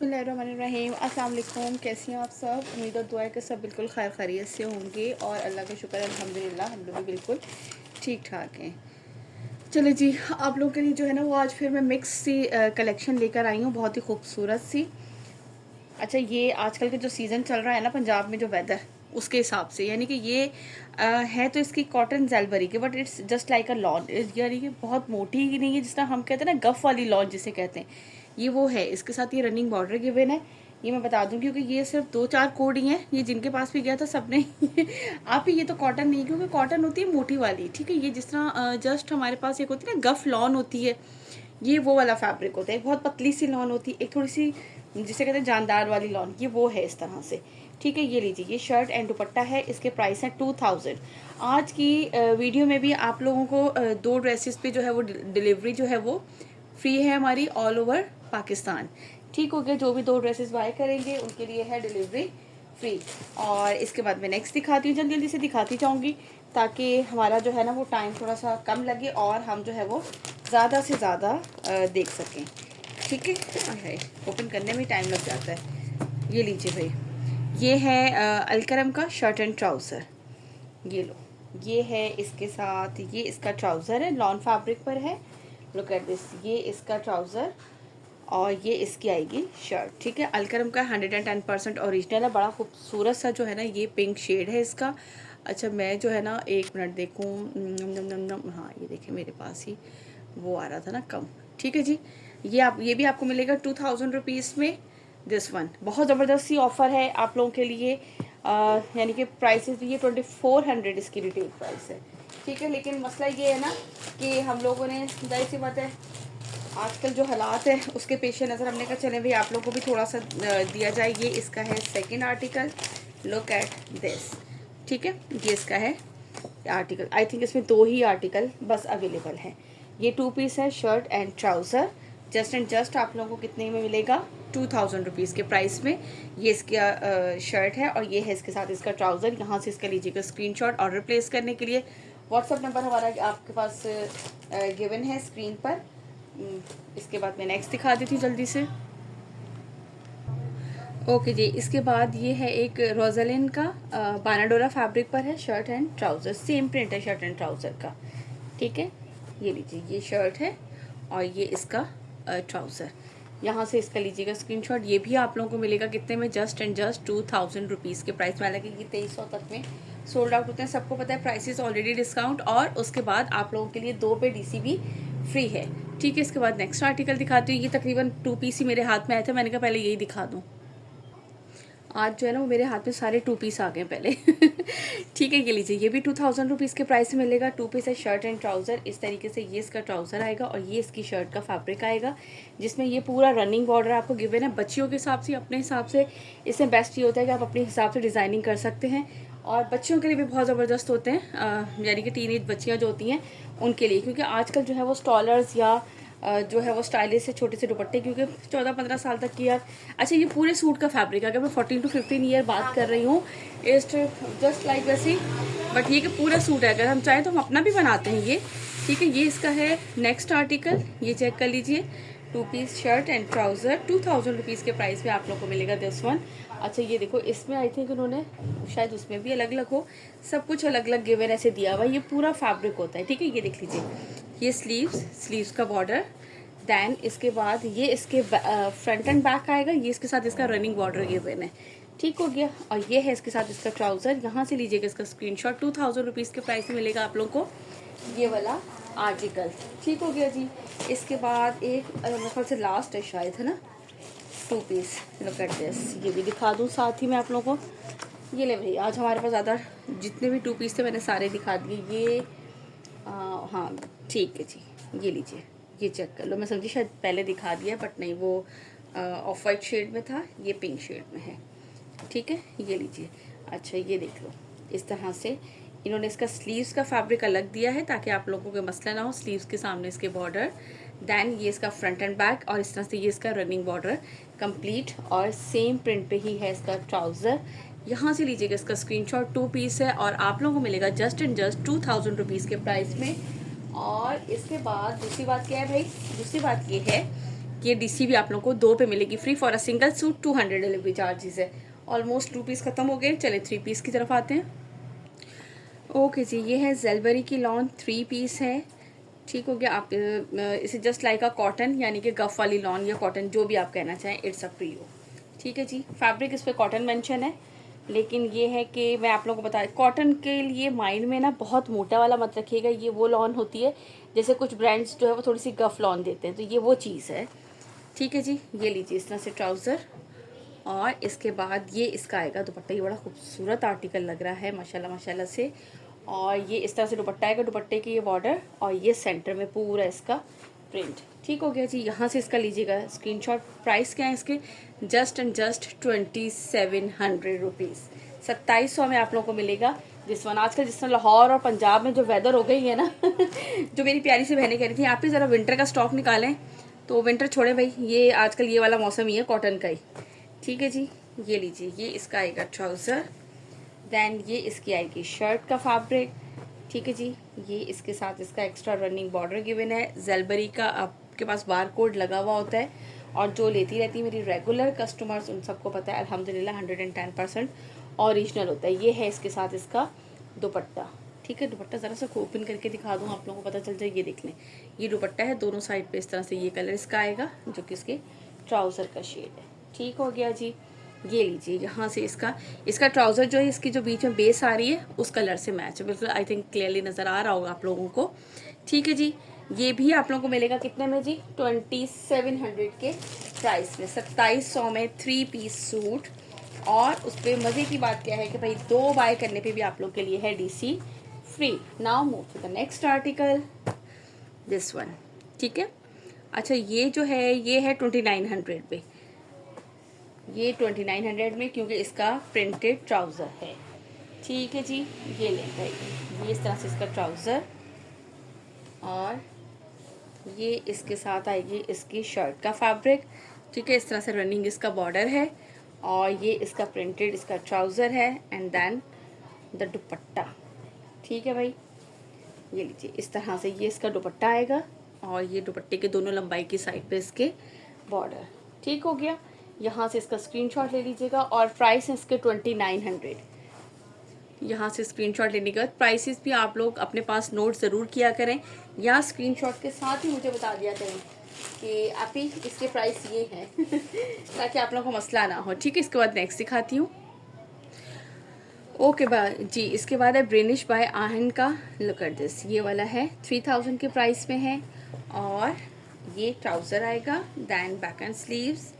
बिस्मिल्लाहिर्रहमानिर्रहीम। अस्सलाम वालेकुम। कैसी हैं आप सब? उम्मीद और दुआ है कि सब बिल्कुल खैर खैरियत से होंगे और अल्लाह का शुक्र है अल्हम्दुलिल्लाह हम लोग भी बिल्कुल ठीक ठाक हैं। चलो जी, आप लोगों के लिए जो है ना वो आज फिर मैं मिक्स सी कलेक्शन लेकर आई हूँ, बहुत ही खूबसूरत सी। अच्छा, ये आजकल के जो सीज़न चल रहा है ना पंजाब में, जो वेदर उसके हिसाब से, यानी कि ये है तो इसकी कॉटन जैलबरी के, but it's just like a lawn, यानी कि बहुत मोटी ही नहीं है, जिस तरह हम कहते हैं ना गफ वाली लॉन जिसे कहते हैं, ये वो है। इसके साथ ये रनिंग बॉर्डर गिवन है, ये मैं बता दूं क्योंकि ये सिर्फ 2-4 कोड ही हैं, ये जिनके पास भी गया था सबने आप ही, ये तो कॉटन नहीं, क्योंकि कॉटन होती है मोटी वाली, ठीक है। ये जिस तरह जस्ट हमारे पास एक होती है ना गफ लॉन होती है, ये वो वाला फैब्रिक होता है। एक बहुत पतली सी लॉन होती है, एक थोड़ी सी जिसे कहते हैं जानदार वाली लॉन, ये वो है इस तरह से, ठीक है। ये लीजिए, ये शर्ट एंड दुपट्टा है, इसके प्राइस है 2000। आज की वीडियो में भी आप लोगों को 2 ड्रेसेस पे जो है वो डिलीवरी जो है वो फ्री है हमारी ऑल ओवर पाकिस्तान, ठीक हो गया। जो भी 2 ड्रेसेस बाय करेंगे उनके लिए है डिलीवरी फ्री। और इसके बाद मैं नेक्स्ट दिखाती हूँ, जल्दी जल्दी से दिखाती जाऊँगी ताकि हमारा जो है ना वो टाइम थोड़ा सा कम लगे और हम जो है वो ज़्यादा से ज़्यादा देख सकें, ठीक है। ओपन करने में टाइम लग जाता है। ये लीजिए भाई, ये है अलकरम का शर्ट एंड ट्राउज़र, ये लो, ये है इसके साथ, ये इसका ट्राउज़र है, लॉन फैब्रिक पर है। लुक एट दिस, ये इसका ट्राउज़र और ये इसकी आएगी शर्ट, ठीक है। अलकरम का 110% ओरिजिनल है, बड़ा खूबसूरत सा जो है ना ये पिंक शेड है इसका। अच्छा, मैं जो है ना 1 मिनट देखूँ, हाँ ये देखिए मेरे पास ही वो आ रहा था ना कम, ठीक है जी। ये भी आपको मिलेगा 2000 रुपीज़ में। दिस वन बहुत ज़बरदस्त सी ऑफ़र है आप लोगों के लिए, यानी कि प्राइसेस भी ये 2400 इसकी रिटेल प्राइस है, ठीक है। लेकिन मसला ये है ना कि हम लोगों ने, जाहिर सी बात है, आजकल जो हालात है उसके पेश नज़र हमने कहा चलें भाई आप लोगों को भी थोड़ा सा दिया जाए। ये इसका है second article, look at this, ठीक है। ये इसका है आर्टिकल, आई थिंक इसमें 2 ही आर्टिकल बस अवेलेबल हैं। ये 2 पीस है, shirt and trouser, just and just आप लोगों को कितने में मिलेगा? 2000 रुपीज़ के प्राइस में। ये इसका शर्ट है और ये है इसके साथ इसका ट्राउज़र। यहाँ से इसका लीजिएगा स्क्रीनशॉट। ऑर्डर प्लेस करने के लिए व्हाट्सअप नंबर हमारा आपके पास गिवन है स्क्रीन पर। इसके बाद मैं नेक्स्ट दिखा देती हूँ जल्दी से। ओके जी, इसके बाद ये है एक रोज़लिन का बानाडोरा फैब्रिक पर है, shirt and trouser, same print है शर्ट एंड ट्राउज़र का, ठीक है। ये लीजिए, ये शर्ट है और ये इसका ट्राउज़र। यहाँ से इसका लीजिएगा स्क्रीनशॉट। ये भी आप लोगों को मिलेगा कितने में? जस्ट एंड जस्ट 2000 रुपीज़ के प्राइस में। हालांकि ये 2300 तक में सोल्ड आउट होते हैं, सबको पता है, प्राइसेस ऑलरेडी डिस्काउंट, और उसके बाद आप लोगों के लिए 2 पे DCB फ्री है, ठीक है। इसके बाद नेक्स्ट आर्टिकल दिखाती हूँ। ये तकरीबन 2 पीस ही मेरे हाथ में आए थे, मैंने कहा पहले यही दिखा दूँ। आज जो है ना वो मेरे हाथ में सारे 2 पीस आ गए पहले ठीक है। ये लीजिए, ये भी 2000 रुपीज़ के प्राइस में मिलेगा। 2 पीस है, शर्ट एंड ट्राउज़र। इस तरीके से ये इसका ट्राउज़र आएगा और ये इसकी शर्ट का फैब्रिक आएगा, जिसमें ये पूरा रनिंग बॉर्डर आपको गिवन है। बच्चियों के हिसाब से, अपने हिसाब से इसमें बेस्ट ये होता है कि आप अपने हिसाब से डिज़ाइनिंग कर सकते हैं, और बच्चियों के लिए भी बहुत ज़बरदस्त होते हैं, यानी कि टीनेज बच्चियाँ जो होती हैं उनके लिए, क्योंकि आजकल जो है वो स्टॉलर्स या जो है वो स्टाइलिश से छोटे से दुपट्टे, क्योंकि 14-15 साल तक की यार। अच्छा, ये पूरे सूट का फैब्रिक है, अगर मैं 14 to 15 ईयर बात कर रही हूँ, इस जस्ट लाइक वैसी, बट ये कि पूरा सूट है, अगर हम चाहें तो हम अपना भी बनाते हैं ये, ठीक है। ये इसका है नेक्स्ट आर्टिकल, ये चेक कर लीजिए। 2 piece shirt and trouser 2000 rupees के प्राइस में आप लोग को मिलेगा दिस वन। अच्छा, ये देखो, इसमें आई थिंक उन्होंने शायद उसमें भी अलग अलग हो, सब कुछ अलग अलग गिवन ऐसे दिया हुआ। ये पूरा फैब्रिक होता है, ठीक है। ये देख लीजिए, ये स्लीव्स का बॉर्डर, दैन इसके बाद ये इसके फ्रंट एंड बैक आएगा, ये इसके साथ इसका रनिंग बॉर्डर गिवन है, ठीक हो गया। और ये है इसके साथ इसका ट्राउज़र। यहाँ से लीजिएगा इसका स्क्रीनशॉट। 2000 रुपीज़ के प्राइस में मिलेगा आप लोगों को ये वाला आर्टिकल, ठीक हो गया जी। इसके बाद एक मेरे ख्याल से लास्ट है शायद, है ना, 2 पीस, लुक एट दिस, ये भी दिखा दूँ साथ ही में आप लोगों को। ये ले भाई, आज हमारे पास ज़्यादा जितने भी 2 पीस थे मैंने सारे दिखा दिए। ये हाँ ठीक है जी, ये लीजिए, ये चेक कर लो। मैं समझी शायद पहले दिखा दिया, बट नहीं, वो ऑफ वाइट शेड में था, ये पिंक शेड में है, ठीक है। ये लीजिए। अच्छा, ये देख लो, इस तरह से इन्होंने इसका स्लीव्स का फैब्रिक अलग दिया है ताकि आप लोगों को मसला ना हो। स्लीव्स के सामने इसके बॉर्डर, दैन ये इसका फ्रंट एंड बैक, और इस तरह से ये इसका रनिंग बॉर्डर कंप्लीट, और सेम प्रिंट पे ही है इसका ट्राउज़र। यहाँ से लीजिएगा इसका स्क्रीनशॉट। 2 पीस है और आप लोगों को मिलेगा जस्ट एंड जस्ट 2000 रुपीज़ के प्राइस में। और इसके बाद दूसरी बात क्या है भाई? दूसरी बात ये है ये डीसी भी आप लोगों को 2 पे मिलेगी free for a single suit, 200 delivery charges है। ऑलमोस्ट 2 पीस खत्म हो गए, चले 3 पीस की तरफ आते हैं। ओके जी, ये है जेलबरी की लॉन, 3 पीस है। ठीक हो गया। आप इसे जस्ट लाइक अ कॉटन, यानी कि गफ वाली लॉन या कॉटन जो भी आप कहना चाहें, इट्स अप टू यू। ठीक है जी। फैब्रिक इस पर कॉटन मेंशन है, लेकिन ये है कि मैं आप लोगों को बता, कॉटन के लिए माइंड में ना बहुत मोटा वाला मत रखिएगा। ये वो लॉन होती है जैसे कुछ ब्रांड्स जो है वो थोड़ी सी गफ लॉन देते हैं, तो ये वो चीज़ है। ठीक है जी। ये लीजिए इस तरह से ट्राउज़र, और इसके बाद ये इसका आएगा दुपट्टा। ये बड़ा खूबसूरत आर्टिकल लग रहा है माशाल्लाह माशाल्लाह से। और ये इस तरह से दुपट्टा आएगा, दुपट्टे की ये बॉर्डर, और ये सेंटर में पूरा इसका प्रिंट। ठीक हो गया जी। यहाँ से इसका लीजिएगा स्क्रीनशॉट। प्राइस क्या है इसके? Just and just 2700 rupees. 2700 में आप लोगों को मिलेगा दिस वन। आजकल जिस तरह लाहौर और पंजाब में जो वेदर हो गई है ना जो मेरी प्यारी सी बहनें कह रही थी आप ही ज़रा विंटर का स्टॉक निकालें, तो विंटर छोड़े भाई, ये आजकल ये वाला मौसम ही है कॉटन का ही। ठीक है जी। ये लीजिए, ये इसका आएगा ट्राउज़र, देन ये इसकी आएगी शर्ट का फैब्रिक। ठीक है जी। ये इसके साथ इसका एक्स्ट्रा रनिंग बॉर्डर गिवन है। जेलबरी का आपके पास बार कोड लगा हुआ होता है, और जो लेती रहती है मेरी रेगुलर कस्टमर्स उन सबको पता है अल्हम्दुलिल्लाह 110% ओरिजिनल होता है। ये है इसके साथ इसका दुपट्टा। ठीक है। दुपट्टा ज़रा सा ओपन करके दिखा दूँ आप लोगों को पता चल जाए। ये देख लें, ये दुपट्टा है, दोनों साइड पे इस तरह से ये कलर इसका आएगा जो कि इसके ट्राउज़र का शेड है। ठीक हो गया जी। ये लीजिए, यहाँ से इसका ट्राउज़र जो है, इसकी जो बीच में बेस आ रही है उस कलर से मैच है बिल्कुल। आई थिंक क्लियरली नज़र आ रहा होगा आप लोगों को। ठीक है जी। ये भी आप लोगों को मिलेगा कितने में जी? 2700 के प्राइस में, 2700 में 3 पीस सूट। और उस पर मज़े की बात क्या है कि भाई 2 बाय करने पे भी आप लोग के लिए है DC free. Now move to the next article, this one. ठीक है। अच्छा, ये जो है ये है 2900 पे। ये 2900 में, क्योंकि इसका प्रिंटेड ट्राउज़र है। ठीक है जी। ये ले भाई, ये इस तरह से इसका ट्राउज़र, और ये इसके साथ आएगी इसकी शर्ट का फैब्रिक। ठीक है। इस तरह से रनिंग इसका बॉर्डर है, और ये इसका प्रिंटेड इसका ट्राउज़र है, एंड देन द दुपट्टा। ठीक है भाई। ये लीजिए, इस तरह से ये इसका दुपट्टा आएगा, और ये दुपट्टे के दोनों लंबाई की साइड पे इसके बॉर्डर। ठीक हो गया। यहाँ से इसका स्क्रीनशॉट ले लीजिएगा, और प्राइस है इसके 2900। यहाँ से स्क्रीनशॉट लेने के बाद प्राइसेस भी आप लोग अपने पास नोट ज़रूर किया करें, या स्क्रीनशॉट के साथ ही मुझे बता दिया करें कि आप ही इसके प्राइस ये हैं ताकि आप लोगों को मसला ना हो। ठीक है। इसके बाद नेक्स्ट दिखाती हूँ। ओके जी। इसके बाद है ब्रिनिश बाय आहन का, लुक एट दिस। ये वाला है 3000 के प्राइस में है, और ये ट्राउज़र आएगा, दैन बैक एंड स्लीव्स,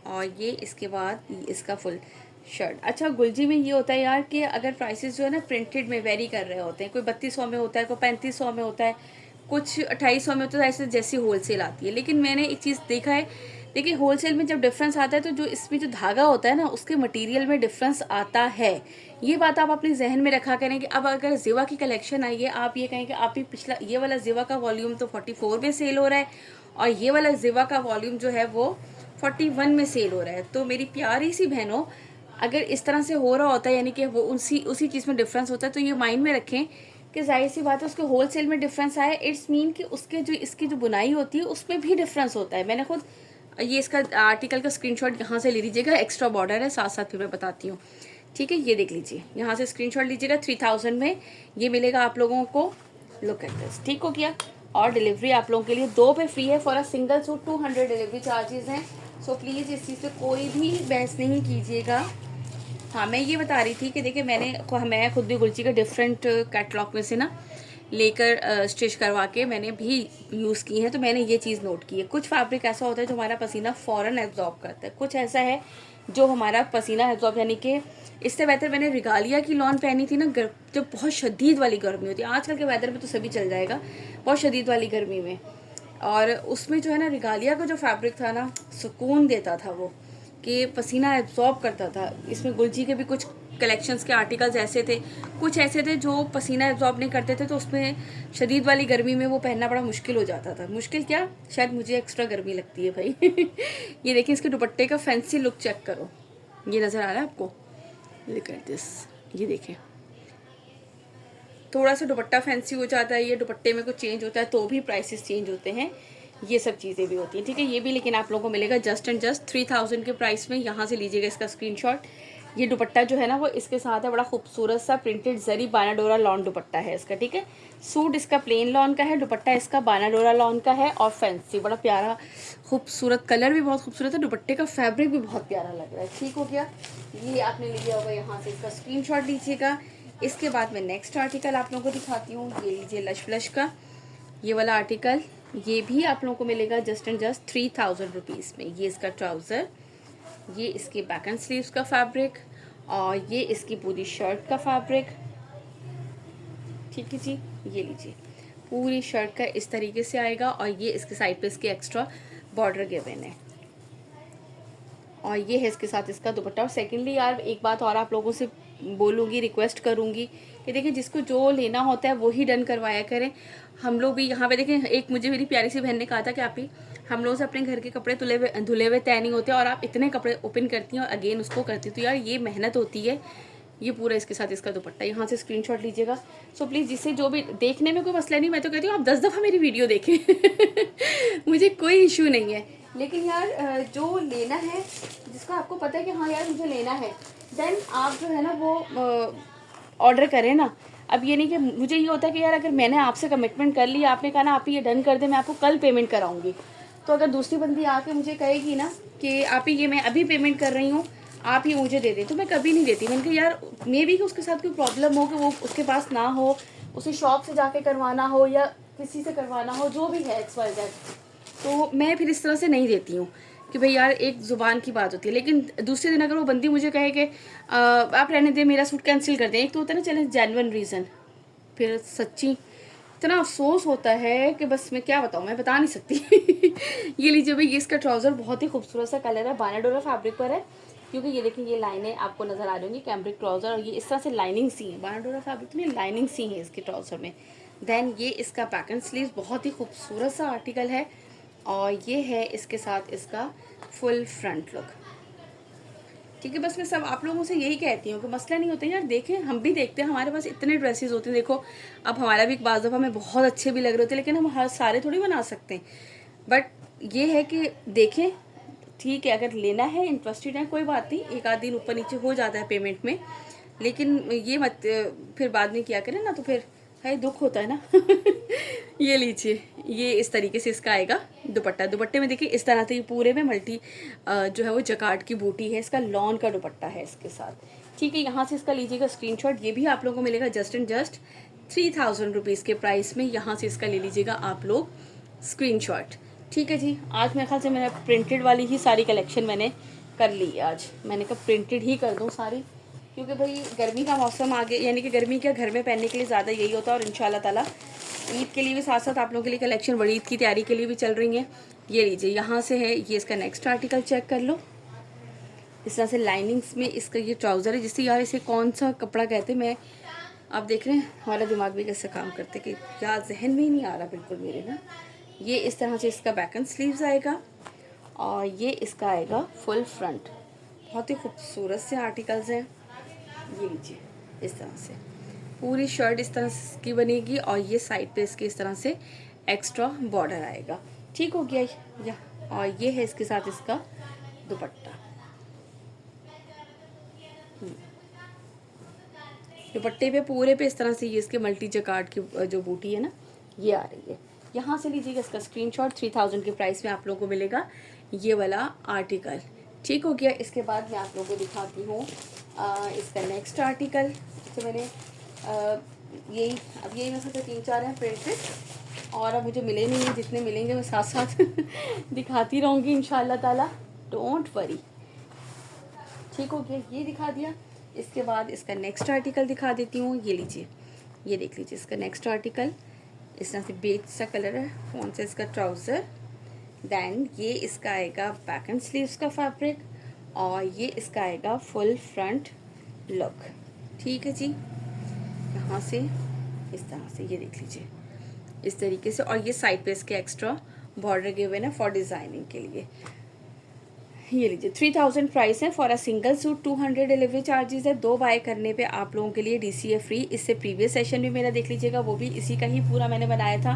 और ये इसके बाद इसका फुल शर्ट। अच्छा, गुलजी में ये होता है यार कि अगर प्राइसेस जो है ना प्रिंटेड में वेरी कर रहे होते हैं, कोई 3200 में होता है, कोई 3500 में होता है, कुछ 2800 में होता है, ऐसे जैसी होलसेल आती है। लेकिन मैंने एक चीज़ देखा है, देखिए होलसेल में जब डिफरेंस आता है तो जो इसमें जो धागा होता है ना उसके मटेरियल में डिफरेंस आता है। ये बात आप अपने जहन में रखा करें कि अब अगर ज़िवा की कलेक्शन आई है, आप ये कहें कि आप ही पिछला ये वाला ज़िवा का वॉल्यूम तो 44 में सेल हो रहा है, और ये वाला ज़िवा का वॉल्यूम जो है वो 41 में सेल हो रहा है। तो मेरी प्यारी सी बहनों, अगर इस तरह से हो रहा होता है, यानी कि वो उसी चीज़ में डिफरेंस होता है, तो ये माइंड में रखें कि जाहिर सी बात है उसके होलसेल में डिफरेंस आया, इट्स मीन कि उसके जो इसकी जो बुनाई होती है उसमें भी डिफरेंस होता है। मैंने खुद ये इसका आर्टिकल का स्क्रीनशॉट यहाँ से ले लीजिएगा, एक्स्ट्रा बॉर्डर है, साथ साथ फिर मैं बताती हूँ। ठीक है। ये देख लीजिए, यहाँ से स्क्रीनशॉट लीजिएगा। 3000 में ये मिलेगा आप लोगों को, लुक एट दिस। ठीक हो गया। और डिलीवरी आप लोगों के लिए 2 पे फ्री है, for a single suit 200 delivery charges हैं। सो प्लीज़ इस चीज़ से कोई भी बहस नहीं कीजिएगा। हाँ, मैं ये बता रही थी कि देखिए मैं खुद भी गुलची का डिफरेंट कैटलॉग में से ना लेकर स्टिच करवा के मैंने भी यूज़ की है, तो मैंने ये चीज़ नोट की है। कुछ फैब्रिक ऐसा होता है जो हमारा पसीना फ़ौरन एब्जॉर्ब करता है, कुछ ऐसा है जो हमारा पसीना एब्जॉर्ब, यानी कि इससे बेहतर मैंने रिगालिया की लॉन पहनी थी ना, जब बहुत शदीद वाली गर्मी होती है। आजकल के वेदर में तो सभी चल जाएगा, बहुत शदीद वाली गर्मी में, और उसमें जो है ना रिगालिया का जो फैब्रिक था ना, सुकून देता था वो, कि पसीना एब्जॉर्ब करता था। इसमें गुलजी के भी कुछ कलेक्शंस के आर्टिकल्स ऐसे थे, कुछ ऐसे थे जो पसीना एब्जॉर्ब नहीं करते थे, तो उसमें शदीद वाली गर्मी में वो पहनना बड़ा मुश्किल हो जाता था। मुश्किल क्या, शायद मुझे एक्स्ट्रा गर्मी लगती है भाई ये देखिए, इसके दुपट्टे का फैंसी लुक चेक करो, ये नज़र आ रहा है आपको? Look at this. ये देखें, थोड़ा सा दुपट्टा फैंसी हो जाता है, ये दुपट्टे में कुछ चेंज होता है तो भी प्राइसेस चेंज होते हैं। ये सब चीज़ें भी होती हैं, ठीक है। ये भी लेकिन आप लोगों को मिलेगा जस्ट एंड जस्ट 3000 के प्राइस में। यहाँ से लीजिएगा इसका स्क्रीनशॉट। ये दुपट्टा जो है ना वो इसके साथ है, बड़ा खूबसूरत सा प्रिंटेड जरी बानाडोरा लॉन दुपट्टा है इसका, ठीक है। सूट इसका प्लेन लॉन का है, दुपट्टा इसका बानाडोरा लॉन का है और फैंसी, बड़ा प्यारा खूबसूरत, कलर भी बहुत खूबसूरत है, दुपट्टे का फैब्रिक भी बहुत प्यारा लग रहा है, ठीक हो गया। ये आपने लिया होगा, यहाँ से इसका स्क्रीनशॉट लीजिएगा। इसके बाद मैं नेक्स्ट आर्टिकल आप लोगों को दिखाती हूँ। ये लीजिए लश फ्लश का ये वाला आर्टिकल, ये भी आप लोगों को मिलेगा जस्ट एंड जस्ट 3000 रुपीज़ में। ये इसका ट्राउज़र, ये इसके बैक एंड स्लीव्स का फैब्रिक और ये इसकी पूरी शर्ट का फैब्रिक, ठीक है जी। ये लीजिए पूरी शर्ट का इस तरीके से आएगा और ये इसके साइड पे इसके एक्स्ट्रा बॉर्डर गिवन है और ये है इसके साथ इसका दुपट्टा। और सेकेंडली यार एक बात और आप लोगों से बोलूँगी, रिक्वेस्ट करूँगी कि देखिए जिसको जो लेना होता है वो ही डन करवाया करें। हम लोग भी यहाँ पे देखें, एक मुझे मेरी प्यारी सी बहन ने कहा था कि आप ही हम लोग से अपने घर के कपड़े धुले हुए तय नहीं होते और आप इतने कपड़े ओपन करती हैं और अगेन उसको करती, तो यार ये मेहनत होती है। ये पूरा इसके साथ इसका दुपट्टा, यहाँ से स्क्रीनशॉट लीजिएगा। सो प्लीज़ जिससे जो भी देखने में कोई मसला नहीं, मैं तो कहती हूँ आप 10 दफ़ा मेरी वीडियो देखें मुझे कोई इशू नहीं है, लेकिन यार जो लेना है, जिसको आपको पता है कि हाँ यार मुझे लेना है, देन आप जो है ना वो ऑर्डर करें ना। अब ये नहीं कि मुझे ये होता है कि यार अगर मैंने आपसे कमिटमेंट कर लिया, आपने कहा ना आप ही ये डन कर दे, मैं आपको कल पेमेंट कराऊंगी, तो अगर दूसरी बंदी आके मुझे कहेगी ना कि आप ही ये मैं अभी पेमेंट कर रही हूँ, आप ही मुझे दे दें, तो मैं कभी नहीं देती। मैंने कहा यार मे भी कि उसके साथ कोई प्रॉब्लम हो कि वो उसके पास ना हो, उसे शॉप से जाके करवाना हो या किसी से करवाना हो, जो भी है XYZ, तो मैं फिर इस तरह से नहीं देती हूँ कि भाई यार एक ज़ुबान की बात होती है। लेकिन दूसरे दिन अगर वो बंदी मुझे कहे कि आप रहने दें, मेरा सूट कैंसिल कर दें, एक तो होता है ना चले जेन्युइन रीज़न, फिर सच्ची इतना अफसोस होता है कि बस मैं क्या बताऊँ, मैं बता नहीं सकती ये लीजिए भाई, ये इसका ट्राउज़र बहुत ही खूबसूरत सा कलर है, बानाडोरा फैब्रिक पर है, क्योंकि ये देखिए ये लाइनें आपको नज़र आ रही होंगी, कैम्ब्रिक ट्राउज़र, और ये इस तरह से लाइनिंग सी है, बानाडोरा फैब्रिक में लाइनिंग सी है इसके ट्राउज़र में। देन ये इसका बैक एंड स्लीव, बहुत ही खूबसूरत सा आर्टिकल है और ये है इसके साथ इसका फुल फ्रंट लुक, ठीक है। बस मैं सब आप लोगों से यही कहती हूँ कि मसला नहीं होता यार, देखें हम भी देखते हैं, हमारे पास इतने ड्रेसेस होते हैं, देखो अब हमारा भी बाज़ दफ़ा में बहुत अच्छे भी लग रहे होते हैं, लेकिन हम हर सारे थोड़ी बना सकते हैं। बट ये है कि देखें, ठीक है, अगर लेना है, इंटरेस्टेड है, कोई बात नहीं, एक आध दिन ऊपर नीचे हो जाता है पेमेंट में, लेकिन ये मत फिर बाद में किया करें ना, तो फिर है दुख होता है ना ये लीजिए, ये इस तरीके से इसका आएगा दुपट्टा। दुपट्टे में देखिए इस तरह से ये पूरे में मल्टी जो है वो जकार्ड की बूटी है, इसका लॉन का दुपट्टा है इसके साथ, ठीक है। यहाँ से इसका लीजिएगा स्क्रीनशॉट। ये भी आप लोगों को मिलेगा जस्ट एंड जस्ट 3000 रुपीज़ के प्राइस में। यहाँ से इसका ले लीजिएगा आप लोग स्क्रीनशॉट, ठीक है जी। आज मेरे ख्याल से मैंने प्रिंटेड वाली ही सारी कलेक्शन मैंने कर ली है। आज मैंने कहा प्रिंटेड ही कर दूँ सारी, क्योंकि भाई गर्मी का मौसम आ गया, यानी कि गर्मी क्या घर में पहनने के लिए ज़्यादा यही होता है। और इंशाल्लाह ताला ईद के लिए भी साथ साथ आप लोगों के लिए कलेक्शन, बड़ी ईद की तैयारी के लिए भी चल रही है। ये लीजिए यहाँ से है, ये इसका नेक्स्ट आर्टिकल चेक कर लो। इस तरह से लाइनिंग्स में इसका ये ट्राउज़र है, जिससे यार इसे कौन सा कपड़ा कहते हैं, मैं आप देख रहे हैं हमारा दिमाग भी कैसे काम करते कि यार जहन में ही नहीं आ रहा बिल्कुल मेरे ना। ये इस तरह से इसका बैक एंड स्लीव्स आएगा और ये इसका आएगा फुल फ्रंट। बहुत ही खूबसूरत से आर्टिकल्स हैं। ये लीजिए इस तरह से पूरी शर्ट इस तरह की बनेगी और ये साइड पे इसके इस तरह से एक्स्ट्रा बॉर्डर आएगा, ठीक हो गया या। और ये है इसके साथ इसका दुपट्टा। दुपट्टे पे पूरे पे इस तरह से ये इसके मल्टी जकार्ड की जो बूटी है ना ये आ रही है। यहाँ से लीजिएगा इसका स्क्रीनशॉट। 3000 के प्राइस में आप लोगों को मिलेगा ये वाला आर्टिकल, ठीक हो गया। इसके बाद मैं आप लोगों को दिखाती हूँ इसका नेक्स्ट आर्टिकल। तो मैंने यही मेरे साथ 3-4 हैं प्रिंटेड, और अब मुझे मिले नहीं हैं, जितने मिलेंगे मैं साथ साथ दिखाती रहूँगी इंशाल्लाह ताला, डोंट वरी, ठीक हो गया। ये दिखा दिया। इसके बाद इसका नेक्स्ट आर्टिकल दिखा देती हूँ। ये लीजिए, ये देख लीजिए इसका नेक्स्ट आर्टिकल। इस तरह से बेज सा कलर है, कौन सा इसका ट्राउज़र। देन ये इसका आएगा बैक एंड स्लीव्स का फैब्रिक और ये इसका आएगा फुल फ्रंट लुक, ठीक है जी। यहाँ से इस तरह से ये देख लीजिए इस तरीके से, और ये साइड पे इसके एक्स्ट्रा बॉर्डर गिवे हुए ना फॉर डिज़ाइनिंग के लिए। ये लीजिए 3000 प्राइस है for a single suit. 200 delivery charges है। 2 बाय करने पे आप लोगों के लिए DCA फ्री। इससे प्रीवियस सेशन भी मेरा देख लीजिएगा, वो भी इसी का ही पूरा मैंने बनाया था।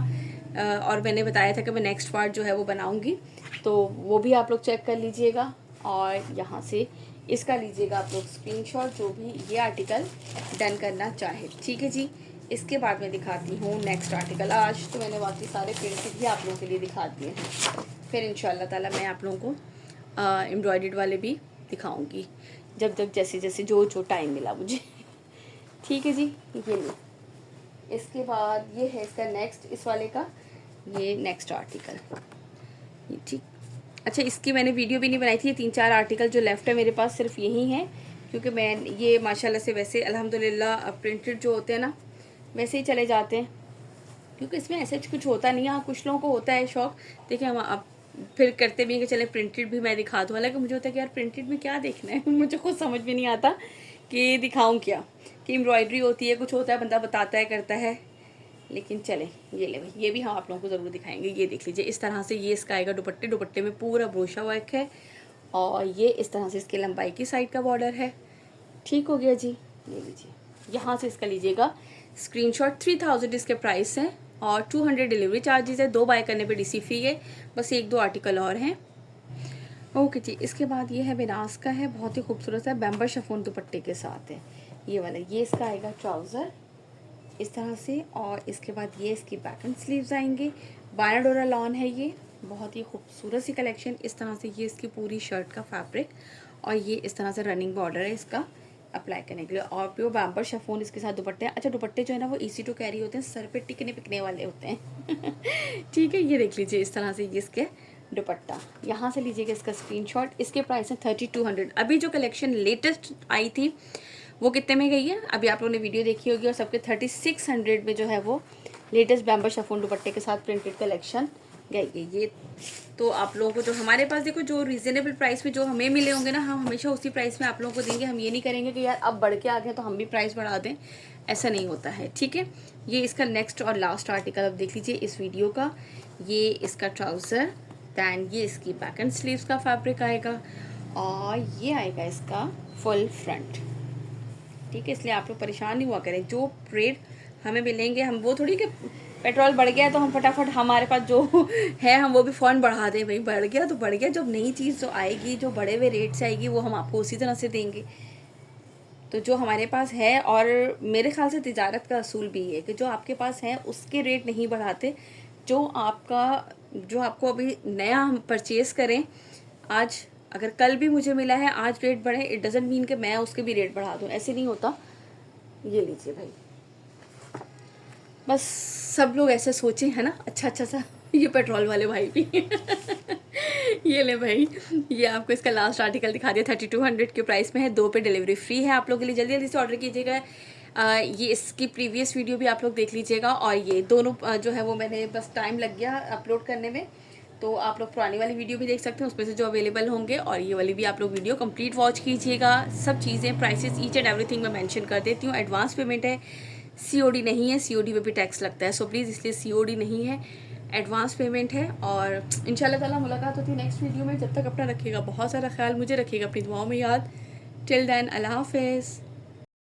और मैंने बताया था कि मैं नेक्स्ट पार्ट जो है वो बनाऊँगी, तो वो भी आप लोग चेक कर लीजिएगा। और यहाँ से इसका लीजिएगा आप लोग स्क्रीनशॉट, जो भी ये आर्टिकल डन करना चाहे, ठीक है जी। इसके बाद मैं दिखाती हूँ नेक्स्ट आर्टिकल। आज तो मैंने बाकी सारे प्रिंटेड भी आप लोगों के लिए दिखा दिए हैं, फिर इंशाल्लाह ताला मैं आप लोगों को एम्ब्रॉयडर्ड वाले भी दिखाऊंगी जब तक जैसे जैसे जो टाइम मिला मुझे। ठीक है जी, ये लो। इसके बाद ये है इसका नेक्स्ट, इस वाले का ये नेक्स्ट आर्टिकल, ये ठीक। अच्छा, इसकी मैंने वीडियो भी नहीं बनाई थी। 3-4 आर्टिकल जो लेफ़्ट है मेरे पास सिर्फ यही हैं, क्योंकि मैं ये माशाल्लाह से वैसे अल्हम्दुलिल्लाह प्रिंटेड जो होते हैं ना वैसे ही चले जाते हैं, क्योंकि इसमें ऐसे कुछ होता नहीं है। हाँ, कुछ लोगों को होता है शौक, देखिए हम अब फिर करते भी हैं कि चले प्रिंटेड भी मैं दिखा दूँ। हालांकि मुझे होता है कि यार प्रिंटेड में क्या देखना है मुझे खुद समझ में नहीं आता कि दिखाऊँ क्या, कि एम्ब्रॉयडरी होती है, कुछ होता है, बंदा बताता है, करता है। लेकिन चले ये ले भाई, ये भी हम आप लोगों को ज़रूर दिखाएंगे। ये देख लीजिए, इस तरह से ये इसका आएगा दुपट्टे। दुपट्टे में पूरा ब्रोशा वर्क है, और ये इस तरह से इसके लंबाई की साइड का बॉर्डर है। ठीक हो गया जी, ले लीजिए। यहाँ से इसका लीजिएगा स्क्रीनशॉट। 3000 इसके प्राइस हैं, और 200 डिलीवरी चार्जेस है। 2 बाय करने पे डीसी फ्री है। बस 1-2 आर्टिकल और हैं। ओके जी, इसके बाद ये है बिनास का है, बहुत ही खूबसूरत है, बैम्बर शिफॉन दुपट्टे के साथ है ये वाला। ये इसका आएगा ट्राउज़र इस तरह से, और इसके बाद ये इसकी बैक एंड स्लीव्स आएंगे। बानाडोरा लॉन है ये, बहुत ही खूबसूरत सी कलेक्शन। इस तरह से ये इसकी पूरी शर्ट का फैब्रिक, और ये इस तरह से रनिंग बॉर्डर है इसका अप्लाई करने के लिए, और प्योर बैम्बर शिफॉन इसके साथ दुपट्टे हैं। अच्छा, दुपट्टे जो है ना वो ईजी टू कैरी होते हैं, सर पे टिकने पिकने वाले होते हैं ठीक है, ये देख लीजिए इस तरह से ये इसके दुपट्टा। यहाँ से लीजिएगा इसका स्क्रीनशॉट। इसके प्राइस है 3200। अभी जो कलेक्शन लेटेस्ट आई थी वो कितने में गई है, अभी आप लोगों ने वीडियो देखी होगी, और सबके 3600 में जो है वो लेटेस्ट बैम्बर शिफॉन दुपट्टे के साथ प्रिंटेड कलेक्शन गई है। ये तो आप लोगों को जो हमारे पास देखो जो रीज़नेबल प्राइस में जो हमें मिले होंगे ना, हम हमेशा उसी प्राइस में आप लोगों को देंगे। हम ये नहीं करेंगे कि यार अब बढ़ के आ गए तो हम भी प्राइस बढ़ा दें, ऐसा नहीं होता है, ठीक है। ये इसका नेक्स्ट और लास्ट आर्टिकल अब देख लीजिए इस वीडियो का। ये इसका ट्राउज़र, दैन ये इसकी बैक एंड स्लीव्स का फैब्रिक आएगा, और ये आएगा इसका फुल फ्रंट, ठीक है। इसलिए आप लोग परेशान नहीं हुआ करें, जो रेट हमें मिलेंगे, हम वो थोड़ी कि पेट्रोल बढ़ गया तो हम फटाफट हमारे पास जो है हम वो भी फ़ौरन बढ़ा दें। भाई बढ़ गया तो बढ़ गया, जब नई चीज़ जो आएगी, जो बढ़े हुए रेट से आएगी, वो हम आपको उसी तरह से देंगे। तो जो हमारे पास है, और मेरे ख्याल से तिजारत का असूल भी है कि जो आपके पास है उसके रेट नहीं बढ़ाते। जो आपको अभी नया हम परचेज़ करें, आज अगर कल भी मुझे मिला है, आज रेट बढ़े, इट डजंट मीन कि मैं उसके भी रेट बढ़ा दूँ, ऐसे नहीं होता। ये लीजिए भाई, बस सब लोग ऐसे सोचें, है ना, अच्छा सा ये पेट्रोल वाले भाई भी ये ले भाई, ये आपको इसका लास्ट आर्टिकल दिखा दिया। 3200 के प्राइस में है, 2 पे डिलीवरी फ्री है आप लोगों के लिए। जल्दी जल्दी से ऑर्डर कीजिएगा। ये इसकी प्रीवियस वीडियो भी आप लोग देख लीजिएगा, और ये दोनों जो है वो मैंने बस टाइम लग गया अपलोड करने में, तो आप लोग पुरानी वाली वीडियो भी देख सकते हैं उसमें से जो अवेलेबल होंगे, और ये वाली भी आप लोग वीडियो कंप्लीट वॉच कीजिएगा। सब चीज़ें, प्राइसेस, ईच एंड एवरीथिंग मैं मेंशन कर देती हूँ। एडवांस पेमेंट है, सीओडी नहीं है, सीओडी पे भी टैक्स लगता है, सो प्लीज़ इसलिए सीओडी नहीं है, एडवांस पेमेंट है। और इंशाल्लाह ताला मुलाकात होती है नेक्स्ट वीडियो में। जब तक अपना रखिएगा बहुत सारा ख्याल, मुझे रखिएगा अपनी दुआओं में याद। टिल देन, अल्लाह हाफिज़।